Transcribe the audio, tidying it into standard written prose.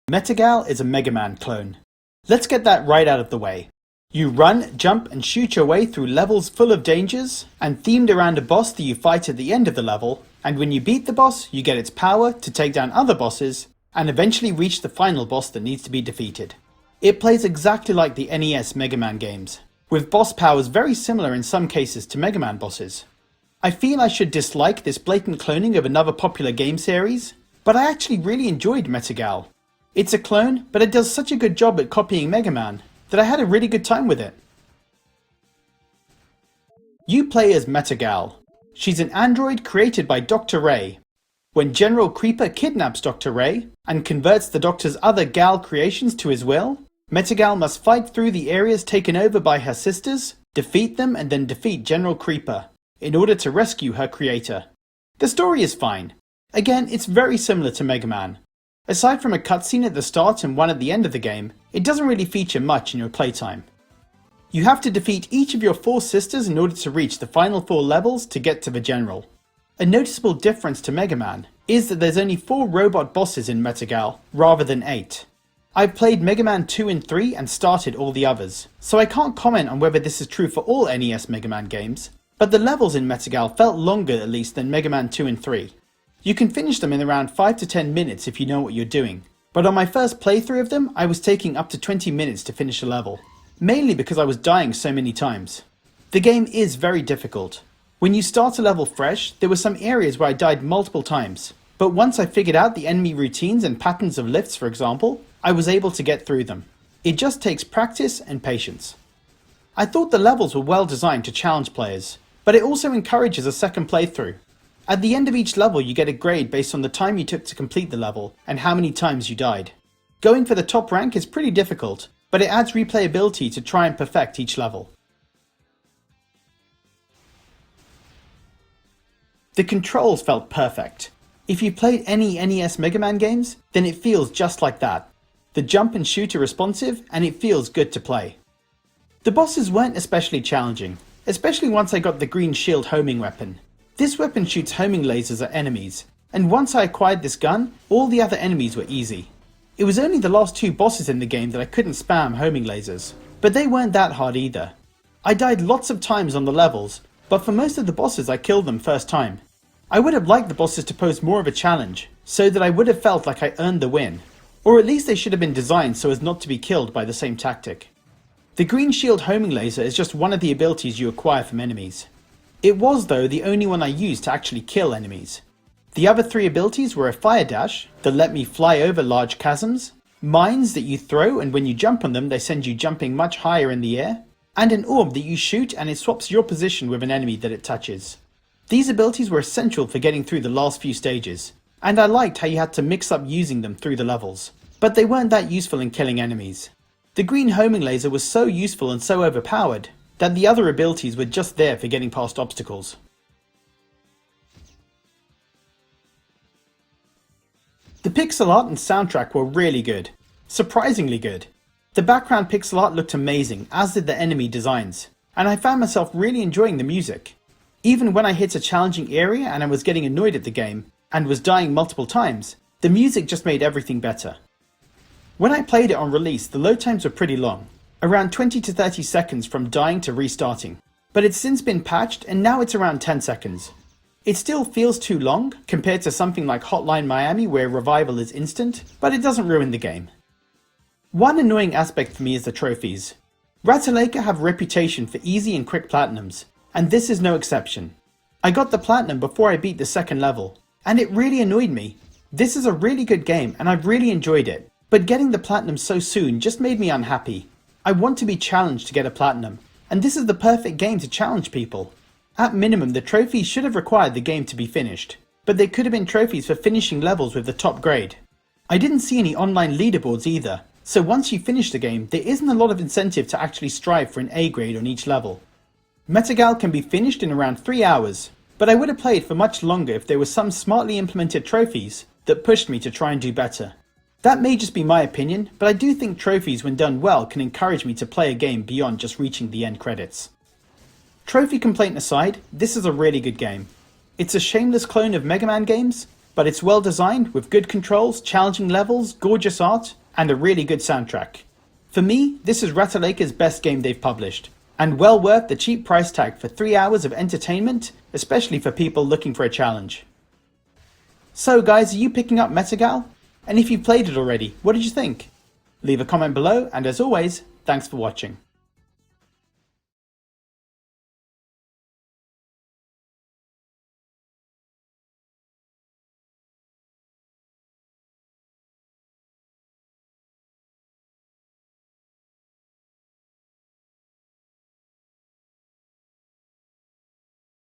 METAGAL is a Megaman clone. Let's get that right out of the way. You run, jump and shoot your way through levels full of dangers and themed around a boss that you fight at the end of the level, and when you beat the boss you get its power to take down other bosses and eventually reach the final boss that needs to be defeated. It plays exactly like the NES Megaman games, with boss powers very similar in some cases to Megaman bosses. I feel I should dislike this blatant cloning of another popular game series, but I actually really enjoyed METAGAL. It's a clone, but it does such a good job at copying Megaman that I had a really good time with it. You play as METAGAL. She's an android created by Dr. Ray. When General Creeper kidnaps Dr. Ray and converts the Doctor's other Gal creations to his will, METAGAL must fight through the areas taken over by her sisters, defeat them and then defeat General Creeper in order to rescue her creator. The story is fine. Again, it's very similar to Megaman. Aside from a cutscene at the start and one at the end of the game, it doesn't really feature much in your playtime. You have to defeat each of your 4 sisters in order to reach the final 4 levels to get to the General. A noticeable difference to Megaman is that there's only 4 robot bosses in METAGAL rather than 8. I've played Megaman 2 and 3 and started all the others, so I can't comment on whether this is true for all NES Megaman games, but the levels in METAGAL felt longer at least than Megaman 2 and 3. You can finish them in around 5 to 10 minutes if you know what you're doing, but on my first playthrough of them I was taking up to 20 minutes to finish a level, mainly because I was dying so many times. The game is very difficult. When you start a level fresh, there were some areas where I died multiple times, but once I figured out the enemy routines and patterns of lifts for example, I was able to get through them. It just takes practice and patience. I thought the levels were well designed to challenge players, but it also encourages a second playthrough. At the end of each level you get a grade based on the time you took to complete the level and how many times you died. Going for the top rank is pretty difficult, but it adds replayability to try and perfect each level. The controls felt perfect. If you played any NES Megaman games, then it feels just like that. The jump and shoot are responsive and it feels good to play. The bosses weren't especially challenging, especially once I got the green shield homing weapon. This weapon shoots homing lasers at enemies, and once I acquired this gun, all the other enemies were easy. It was only the last 2 bosses in the game that I couldn't spam homing lasers, but they weren't that hard either. I died lots of times on the levels, but for most of the bosses I killed them first time. I would have liked the bosses to pose more of a challenge, so that I would have felt like I earned the win, or at least they should have been designed so as not to be killed by the same tactic. The green shield homing laser is just one of the abilities you acquire from enemies. It was though the only one I used to actually kill enemies. The other 3 abilities were a fire dash that let me fly over large chasms, mines that you throw and when you jump on them they send you jumping much higher in the air, and an orb that you shoot and it swaps your position with an enemy that it touches. These abilities were essential for getting through the last few stages, and I liked how you had to mix up using them through the levels, but they weren't that useful in killing enemies. The green homing laser was so useful and so overpowered that the other abilities were just there for getting past obstacles. The pixel art and soundtrack were really good. Surprisingly good. The background pixel art looked amazing, as did the enemy designs, and I found myself really enjoying the music. Even when I hit a challenging area and I was getting annoyed at the game, and was dying multiple times, the music just made everything better. When I played it on release, the load times were pretty long. Around 20 to 30 seconds from dying to restarting, but it's since been patched and now it's around 10 seconds. It still feels too long compared to something like Hotline Miami where revival is instant, but it doesn't ruin the game. One annoying aspect for me is the trophies. Ratalaika have a reputation for easy and quick platinums, and this is no exception. I got the platinum before I beat the second level, and it really annoyed me. This is a really good game and I've really enjoyed it, but getting the platinum so soon just made me unhappy. I want to be challenged to get a platinum, and this is the perfect game to challenge people. At minimum, the trophies should have required the game to be finished, but they could have been trophies for finishing levels with the top grade. I didn't see any online leaderboards either, so once you finish the game, there isn't a lot of incentive to actually strive for an A grade on each level. METAGAL can be finished in around 3 hours, but I would have played for much longer if there were some smartly implemented trophies that pushed me to try and do better. That may just be my opinion, but I do think trophies when done well can encourage me to play a game beyond just reaching the end credits. Trophy complaint aside, this is a really good game. It's a shameless clone of Megaman games, but it's well designed with good controls, challenging levels, gorgeous art, and a really good soundtrack. For me, this is Ratalaika's best game they've published, and well worth the cheap price tag for 3 hours of entertainment, especially for people looking for a challenge. So guys, are you picking up METAGAL? And if you've played it already, what did you think? Leave a comment below, and as always, thanks for watching.